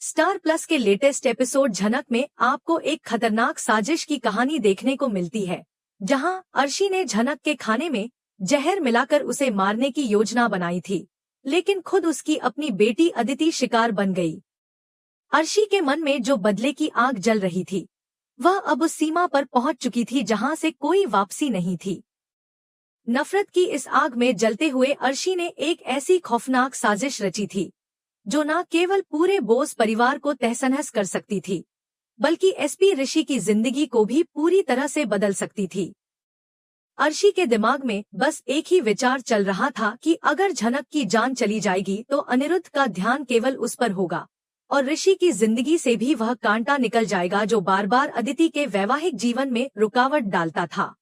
Star plus के latest episode झनक में आपको एक खतरनाक साजिश की कहानी देखने को मिलती है, जहां अर्शी ने झनक के खाने में जहर मिलाकर उसे मारने की योजना बनाई थी, लेकिन खुद उसकी अपनी बेटी अदिति शिकार बन गई। अर्शी के मन में जो बदले की आग जल रही थी, वह अब उस सीमा पर पहुंच चुकी थी जहां से कोई वापसी नहीं थी। नफरत की इस आग में जलते हुए अर्शी ने एक ऐसी खौफनाक साजिश रची थी, जो न केवल पूरे बोस परिवार को तहस-नहस कर सकती थी, बल्कि एसपी ऋषि की जिंदगी को भी पूरी तरह से बदल सकती थी। अर्शी के दिमाग में बस एक ही विचार चल रहा था कि अगर झनक की जान चली जाएगी तो अनिरुद्ध का ध्यान केवल उस पर होगा और ऋषि की जिंदगी से भी वह कांटा निकल जाएगा जो बार बार अदिति के वैवाहिक जीवन में रुकावट डालता था।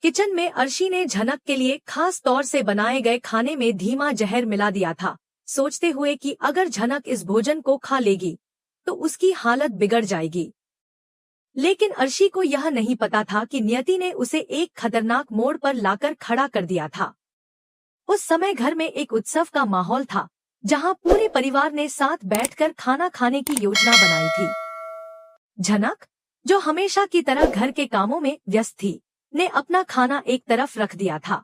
किचन में अर्शी ने झनक के लिए खास तौर से बनाए गए खाने में धीमा जहर मिला दिया था, सोचते हुए कि अगर झनक इस भोजन को खा लेगी तो उसकी हालत बिगड़ जाएगी। लेकिन अर्शी को यह नहीं पता था कि नियति ने उसे एक खतरनाक मोड़ पर लाकर खड़ा कर दिया था। उस समय घर में एक उत्सव का माहौल था, जहां पूरे परिवार ने साथ बैठकर खाना खाने की योजना बनाई थी। झनक, जो हमेशा की तरह घर के कामों में व्यस्त थी, ने अपना खाना एक तरफ रख दिया था।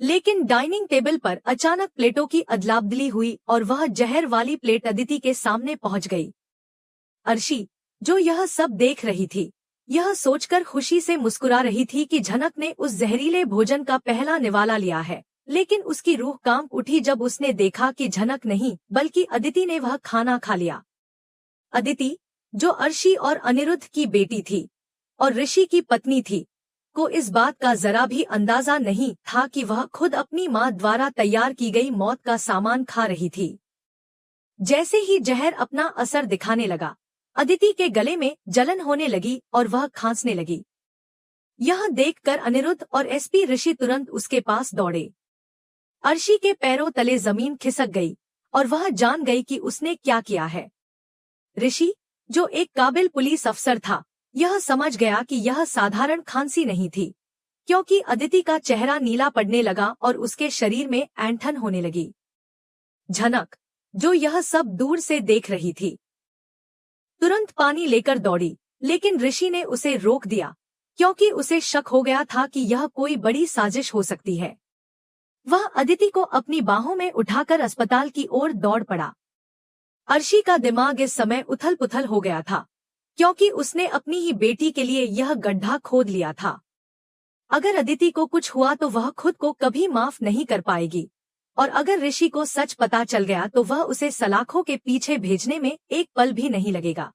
लेकिन डाइनिंग टेबल पर अचानक प्लेटों की अदला-बदली हुई और वह जहर वाली प्लेट अदिति के सामने पहुंच गई। अर्शी, जो यह सब देख रही थी, यह सोचकर खुशी से मुस्कुरा रही थी कि झनक ने उस जहरीले भोजन का पहला निवाला लिया है, लेकिन उसकी रूह कांप उठी जब उसने देखा कि झनक नहीं बल्कि अदिति ने वह खाना खा लिया। अदिति, जो अर्शी और अनिरुद्ध की बेटी थी और ऋषि की पत्नी थी, को इस बात का जरा भी अंदाजा नहीं था कि वह खुद अपनी मां द्वारा तैयार की गई मौत का सामान खा रही थी। जैसे ही जहर अपना असर दिखाने लगा, अदिति के गले में जलन होने लगी और वह खांसने लगी। यह देखकर अनिरुद्ध और एसपी ऋषि तुरंत उसके पास दौड़े। अर्शी के पैरों तले जमीन खिसक गई और वह जान गई कि उसने क्या किया है। ऋषि, जो एक काबिल पुलिस अफसर था, यह समझ गया कि यह साधारण खांसी नहीं थी, क्योंकि अदिति का चेहरा नीला पड़ने लगा और उसके शरीर में ऐंठन होने लगी। झनक, जो यह सब दूर से देख रही थी, तुरंत पानी लेकर दौड़ी, लेकिन ऋषि ने उसे रोक दिया, क्योंकि उसे शक हो गया था कि यह कोई बड़ी साजिश हो सकती है। वह अदिति को अपनी बाहों में उठाकर अस्पताल की ओर दौड़ पड़ा। अर्शी का दिमाग इस समय उथल-पुथल हो गया था, क्योंकि उसने अपनी ही बेटी के लिए यह गड्ढा खोद लिया था। अगर अदिति को कुछ हुआ तो वह खुद को कभी माफ नहीं कर पाएगी, और अगर ऋषि को सच पता चल गया तो वह उसे सलाखों के पीछे भेजने में एक पल भी नहीं लगेगा।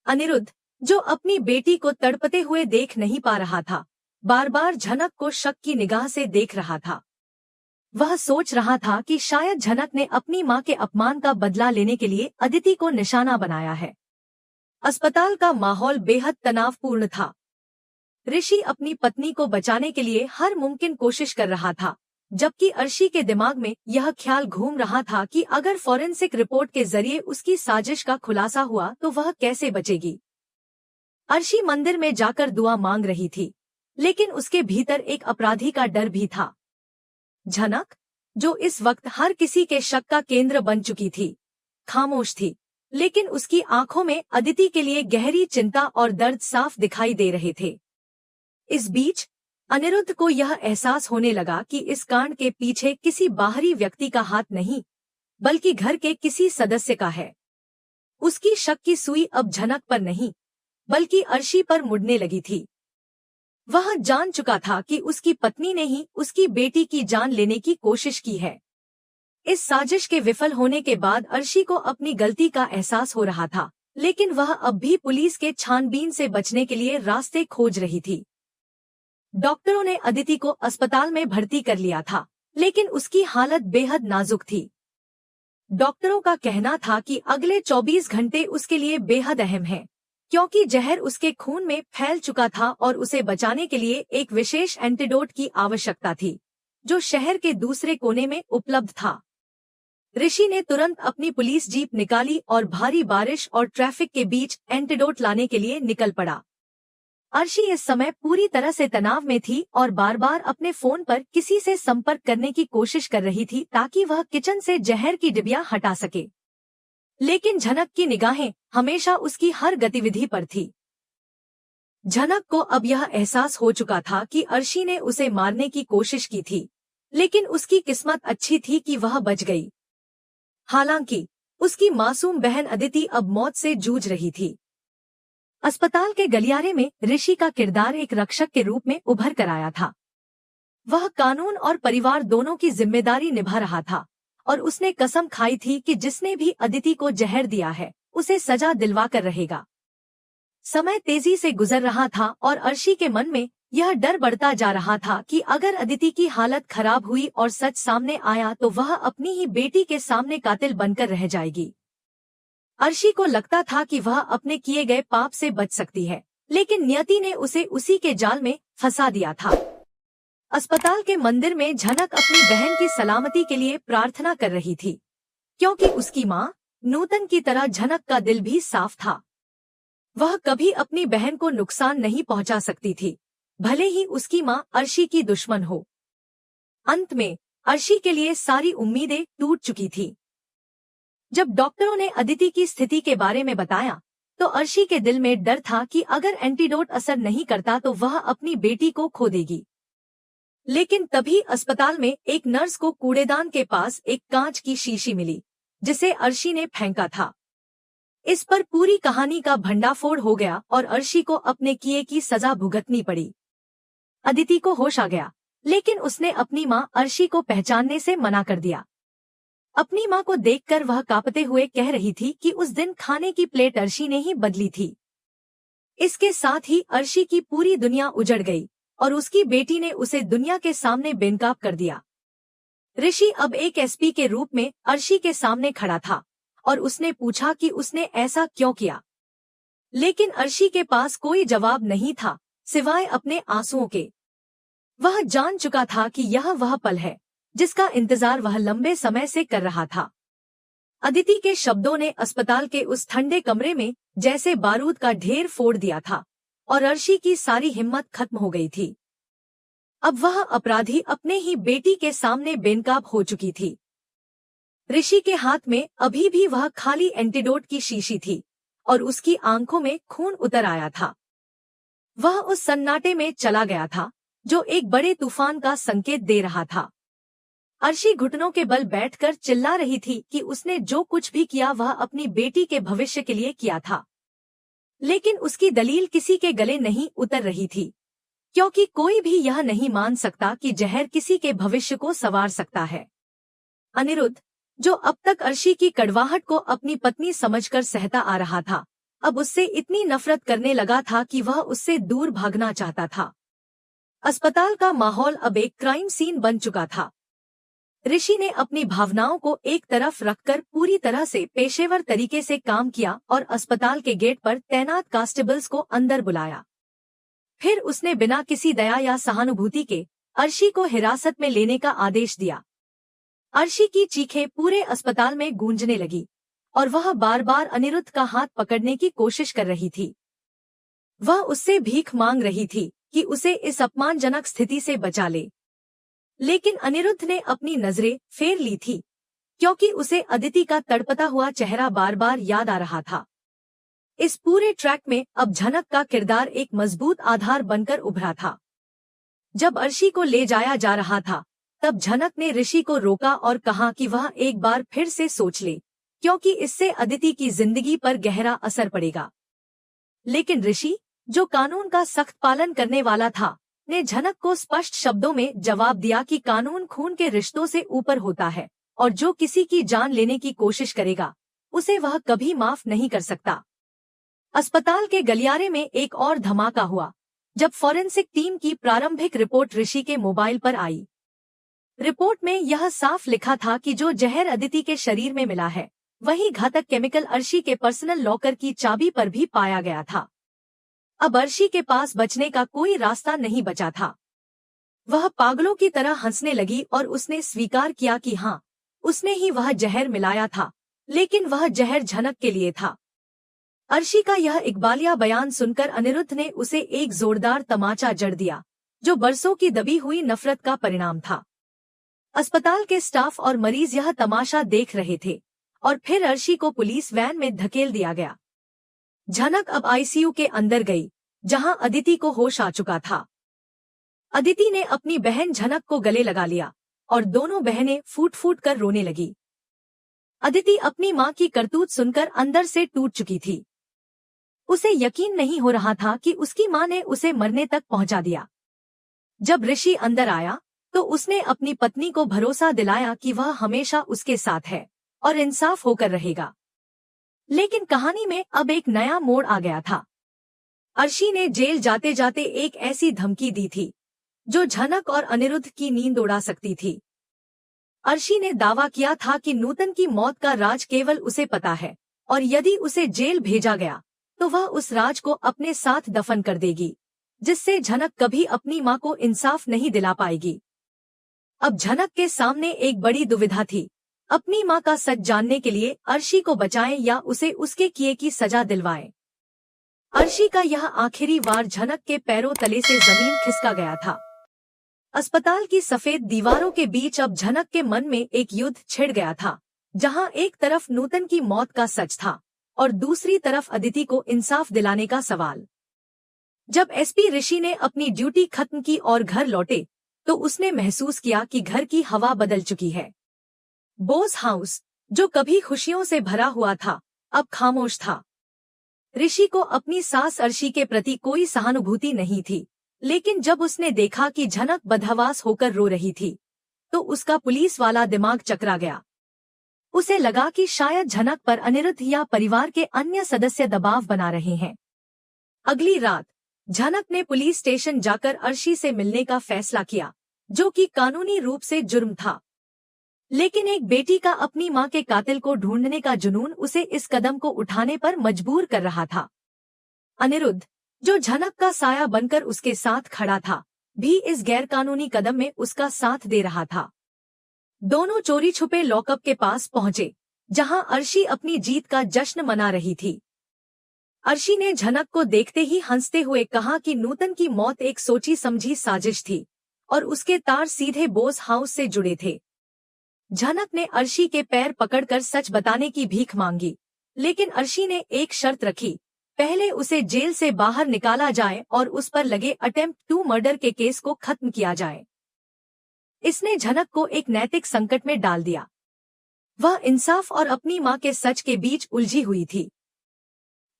अनिरुद्ध, जो अपनी बेटी को तड़पते हुए देख नहीं पा रहा था, बार बार झनक को शक की निगाह से देख रहा था। वह सोच रहा था कि शायद झनक ने अपनी मां के अपमान का बदला लेने के लिए अदिति को निशाना बनाया है। अस्पताल का माहौल बेहद तनावपूर्ण था। ऋषि अपनी पत्नी को बचाने के लिए हर मुमकिन कोशिश कर रहा था, जबकि अर्शी के दिमाग में यह ख्याल घूम रहा था कि अगर फॉरेंसिक रिपोर्ट के जरिए उसकी साजिश का खुलासा हुआ तो वह कैसे बचेगी। अर्शी मंदिर में जाकर दुआ मांग रही थी, लेकिन उसके भीतर एक अपराधी का डर भी था। झनक, जो इस वक्त हर किसी के शक का केंद्र बन चुकी थी, खामोश थी, लेकिन उसकी आंखों में अदिति के लिए गहरी चिंता और दर्द साफ दिखाई दे रहे थे। इस बीच अनिरुद्ध को यह एहसास होने लगा कि इस कांड के पीछे किसी बाहरी व्यक्ति का हाथ नहीं, बल्कि घर के किसी सदस्य का है। उसकी शक की सुई अब झनक पर नहीं, बल्कि अर्शी पर मुड़ने लगी थी। वह जान चुका था कि उसकी पत्नी ने ही उसकी बेटी की जान लेने की कोशिश की है। इस साजिश के विफल होने के बाद अर्शी को अपनी गलती का एहसास हो रहा था, लेकिन वह अब भी पुलिस के छानबीन से बचने के लिए रास्ते खोज रही थी। डॉक्टरों ने अदिति को अस्पताल में भर्ती कर लिया था, लेकिन उसकी हालत बेहद नाजुक थी। डॉक्टरों का कहना था कि अगले 24 घंटे उसके लिए बेहद अहम हैं, क्योंकि जहर उसके खून में फैल चुका था और उसे बचाने के लिए एक विशेष एंटीडोट की आवश्यकता थी, जो शहर के दूसरे कोने में उपलब्ध था। ऋषि ने तुरंत अपनी पुलिस जीप निकाली और भारी बारिश और ट्रैफिक के बीच एंटीडोट लाने के लिए निकल पड़ा। अर्शी इस समय पूरी तरह से तनाव में थी और बार बार अपने फोन पर किसी से संपर्क करने की कोशिश कर रही थी ताकि वह किचन से जहर की डिबिया हटा सके। लेकिन झनक की निगाहें हमेशा उसकी हर गतिविधि पर थी। झनक को अब यह एहसास हो चुका था कि अर्शी ने उसे मारने की कोशिश की थी, लेकिन उसकी किस्मत अच्छी थी कि वह बच गई। हालांकि उसकी मासूम बहन अदिति अब मौत से जूझ रही थी। अस्पताल के गलियारे में ऋषि का किरदार एक रक्षक के रूप में उभर कर आया था। वह कानून और परिवार दोनों की जिम्मेदारी निभा रहा था और उसने कसम खाई थी कि जिसने भी अदिति को जहर दिया है उसे सजा दिलवा कर रहेगा। समय तेजी से गुजर रहा था और अर्शी के मन में यह डर बढ़ता जा रहा था कि अगर अदिति की हालत खराब हुई और सच सामने आया तो वह अपनी ही बेटी के सामने कातिल बनकर रह जाएगी। अर्शी को लगता था कि वह अपने किए गए पाप से बच सकती है, लेकिन नियति ने उसे उसी के जाल में फंसा दिया था। अस्पताल के मंदिर में झनक अपनी बहन की सलामती के लिए प्रार्थना कर रही थी, क्योंकि उसकी मां नूतन की तरह झनक का दिल भी साफ था। वह कभी अपनी बहन को नुकसान नहीं पहुंचा सकती थी, भले ही उसकी मां अर्शी की दुश्मन हो। अंत में अर्शी के लिए सारी उम्मीदें टूट चुकी थी। जब डॉक्टरों ने अदिति की स्थिति के बारे में बताया तो अर्शी के दिल में डर था कि अगर एंटीडोट असर नहीं करता तो वह अपनी बेटी को खो देगी। लेकिन तभी अस्पताल में एक नर्स को कूड़ेदान के पास एक कांच की शीशी मिली, जिसे अर्शी ने फेंका था। इस पर पूरी कहानी का भंडाफोड़ हो गया और अर्शी को अपने किए की सजा भुगतनी पड़ी। अदिति को होश आ गया, लेकिन उसने अपनी मां अर्शी को पहचानने से मना कर दिया। अपनी मां को देखकर वह कांपते हुए कह रही थी कि उस दिन खाने की प्लेट अर्शी ने ही बदली थी। इसके साथ ही अर्शी की पूरी दुनिया उजड़ गई और उसकी बेटी ने उसे दुनिया के सामने बेनकाब कर दिया। ऋषि अब एक एसपी के रूप में अर्शी के सामने खड़ा था और उसने पूछा कि उसने ऐसा क्यों किया, लेकिन अर्शी के पास कोई जवाब नहीं था सिवाय अपने आंसुओं के। वह जान चुका था कि यह वह पल है जिसका इंतजार वह लंबे समय से कर रहा था। अदिति के शब्दों ने अस्पताल के उस ठंडे कमरे में जैसे बारूद का ढेर फोड़ दिया था और अर्शी की सारी हिम्मत खत्म हो गई थी। अब वह अपराधी अपने ही बेटी के सामने बेनकाब हो चुकी थी। ऋषि के हाथ में अभी भी वह खाली एंटीडोट की शीशी थी और उसकी आंखों में खून उतर आया था। वह उस सन्नाटे में चला गया था जो एक बड़े तूफान का संकेत दे रहा था। अर्शी घुटनों के बल बैठकर चिल्ला रही थी कि उसने जो कुछ भी किया वह अपनी बेटी के भविष्य के लिए किया था, लेकिन उसकी दलील किसी के गले नहीं उतर रही थी, क्योंकि कोई भी यह नहीं मान सकता कि जहर किसी के भविष्य को संवार सकता है। अनिरुद्ध, जो अब तक अर्शी की कड़वाहट को अपनी पत्नी समझकर सहता आ रहा था, अब उससे इतनी नफरत करने लगा था कि वह उससे दूर भागना चाहता था। अस्पताल का माहौल अब एक क्राइम सीन बन चुका था। ऋषि ने अपनी भावनाओं को एक तरफ रखकर पूरी तरह से पेशेवर तरीके से काम किया और अस्पताल के गेट पर तैनात कांस्टेबल्स को अंदर बुलाया। फिर उसने बिना किसी दया या सहानुभूति के अर्शी को हिरासत में लेने का आदेश दिया। अर्शी की चीखें पूरे अस्पताल में गूंजने लगी और वह बार बार अनिरुद्ध का हाथ पकड़ने की कोशिश कर रही थी। वह उससे भीख मांग रही थी कि उसे इस अपमानजनक स्थिति से बचा ले, लेकिन अनिरुद्ध ने अपनी नजरें फेर ली थी, क्योंकि उसे अदिति का तड़पता हुआ चेहरा बार बार याद आ रहा था। इस पूरे ट्रैक में अब झनक का किरदार एक मजबूत आधार बनकर उभरा था। जब अर्शी को ले जाया जा रहा था, तब झनक ने ऋषि को रोका और कहा कि वह एक बार फिर से सोच ले, क्योंकि इससे अदिति की जिंदगी पर गहरा असर पड़ेगा। लेकिन ऋषि, जो कानून का सख्त पालन करने वाला था, ने झनक को स्पष्ट शब्दों में जवाब दिया कि कानून खून के रिश्तों से ऊपर होता है और जो किसी की जान लेने की कोशिश करेगा उसे वह कभी माफ नहीं कर सकता। अस्पताल के गलियारे में एक और धमाका हुआ जब फॉरेंसिक टीम की प्रारंभिक रिपोर्ट ऋषि के मोबाइल पर आई। रिपोर्ट में यह साफ लिखा था कि जो जहर अदिति के शरीर में मिला है वही घातक केमिकल अर्शी के पर्सनल लॉकर की चाबी पर भी पाया गया था। अब अर्शी के पास बचने का कोई रास्ता नहीं बचा था। वह पागलों की तरह हंसने लगी और उसने स्वीकार किया कि हाँ, उसने ही वह जहर मिलाया था, लेकिन वह जहर झनक के लिए था। अर्शी का यह इकबालिया बयान सुनकर अनिरुद्ध ने उसे एक जोरदार तमाचा जड़ दिया, जो बरसों की दबी हुई नफरत का परिणाम था। अस्पताल के स्टाफ और मरीज यह तमाशा देख रहे थे और फिर अर्शी को पुलिस वैन में धकेल दिया गया। झनक अब आईसीयू के अंदर गई, जहां अदिति को होश आ चुका था। अदिति ने अपनी बहन झनक को गले लगा लिया और दोनों बहनें फूट फूट कर रोने लगी। अदिति अपनी मां की करतूत सुनकर अंदर से टूट चुकी थी। उसे यकीन नहीं हो रहा था कि उसकी मां ने उसे मरने तक पहुंचा दिया। जब ऋषि अंदर आया तो उसने अपनी पत्नी को भरोसा दिलाया कि वह हमेशा उसके साथ है और इंसाफ होकर रहेगा। लेकिन कहानी में अब एक नया मोड़ आ गया था। अर्शी ने जेल जाते जाते एक ऐसी धमकी दी थी जो झनक और अनिरुद्ध की नींद उड़ा सकती थी। अर्शी ने दावा किया था कि नूतन की मौत का राज केवल उसे पता है और यदि उसे जेल भेजा गया तो वह उस राज को अपने साथ दफन कर देगी, जिससे झनक कभी अपनी मां को इंसाफ नहीं दिला पाएगी। अब झनक के सामने एक बड़ी दुविधा थी, अपनी मां का सच जानने के लिए अर्शी को बचाएं या उसे उसके किए की सजा दिलवाएं। अर्शी का यह आखिरी वार झनक के पैरों तले से जमीन खिसका गया था। अस्पताल की सफेद दीवारों के बीच अब झनक के मन में एक युद्ध छिड़ गया था, जहां एक तरफ नूतन की मौत का सच था और दूसरी तरफ अदिति को इंसाफ दिलाने का सवाल। जब एसपी ऋषि ने अपनी ड्यूटी खत्म की और घर लौटे तो उसने महसूस किया कि घर की हवा बदल चुकी है। बोस हाउस, जो कभी खुशियों से भरा हुआ था, अब खामोश था। ऋषि को अपनी सास अर्शी के प्रति कोई सहानुभूति नहीं थी, लेकिन जब उसने देखा कि झनक बदहवास होकर रो रही थी तो उसका पुलिस वाला दिमाग चकरा गया। उसे लगा कि शायद झनक पर अनिरुद्ध या परिवार के अन्य सदस्य दबाव बना रहे हैं। अगली रात झनक ने पुलिस स्टेशन जाकर अर्शी से मिलने का फैसला किया, जो कि कानूनी रूप से जुर्म था। लेकिन एक बेटी का अपनी मां के कातिल को ढूंढने का जुनून उसे इस कदम को उठाने पर मजबूर कर रहा था। अनिरुद्ध, जो झनक का साया बनकर उसके साथ खड़ा था, भी इस गैरकानूनी कदम में उसका साथ दे रहा था। दोनों चोरी छुपे लॉकअप के पास पहुंचे, जहां अर्शी अपनी जीत का जश्न मना रही थी। अर्शी ने झनक को देखते ही हंसते हुए कहा कि नूतन की मौत एक सोची समझी साजिश थी और उसके तार सीधे बोस हाउस से जुड़े थे। झनक ने अर्शी के पैर पकड़कर सच बताने की भीख मांगी, लेकिन अर्शी ने एक शर्त रखी, पहले उसे जेल से बाहर निकाला जाए और उस पर लगे अटेम्प्ट टू मर्डर के केस को खत्म किया जाए। इसने झनक को एक नैतिक संकट में डाल दिया। वह इंसाफ और अपनी मां के सच के बीच उलझी हुई थी।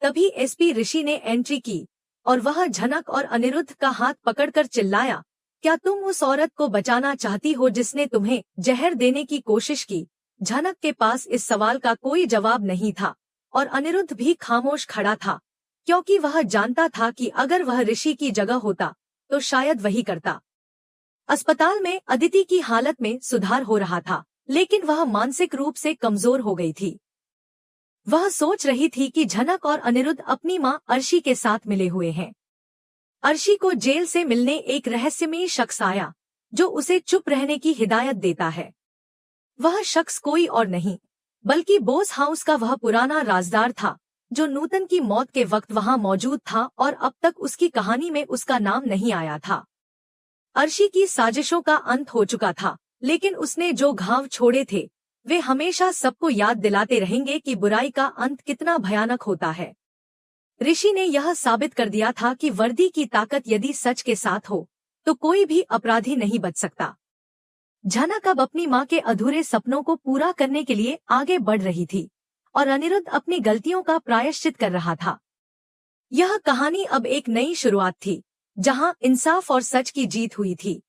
तभी एसपी ऋषि ने एंट्री की और वह झनक और अनिरुद्ध का हाथ पकड़कर चिल्लाया, क्या तुम उस औरत को बचाना चाहती हो जिसने तुम्हें जहर देने की कोशिश की? झनक के पास इस सवाल का कोई जवाब नहीं था और अनिरुद्ध भी खामोश खड़ा था, क्योंकि वह जानता था कि अगर वह ऋषि की जगह होता तो शायद वही करता। अस्पताल में अदिति की हालत में सुधार हो रहा था, लेकिन वह मानसिक रूप से कमजोर हो गई थी। वह सोच रही थी कि झनक और अनिरुद्ध अपनी मां अर्शी के साथ मिले हुए हैं। अर्शी को जेल से मिलने एक रहस्यमयी शख्स आया, जो उसे चुप रहने की हिदायत देता है। वह शख्स कोई और नहीं बल्कि बोस हाउस का वह पुराना राजदार था, जो नूतन की मौत के वक्त वहां मौजूद था और अब तक उसकी कहानी में उसका नाम नहीं आया था। अर्शी की साजिशों का अंत हो चुका था, लेकिन उसने जो घाव छोड़े थे वे हमेशा सबको याद दिलाते रहेंगे कि बुराई का अंत कितना भयानक होता है। ऋषि ने यह साबित कर दिया था कि वर्दी की ताकत यदि सच के साथ हो तो कोई भी अपराधी नहीं बच सकता। झनक अब अपनी मां के अधूरे सपनों को पूरा करने के लिए आगे बढ़ रही थी और अनिरुद्ध अपनी गलतियों का प्रायश्चित कर रहा था। यह कहानी अब एक नई शुरुआत थी, जहां इंसाफ और सच की जीत हुई थी।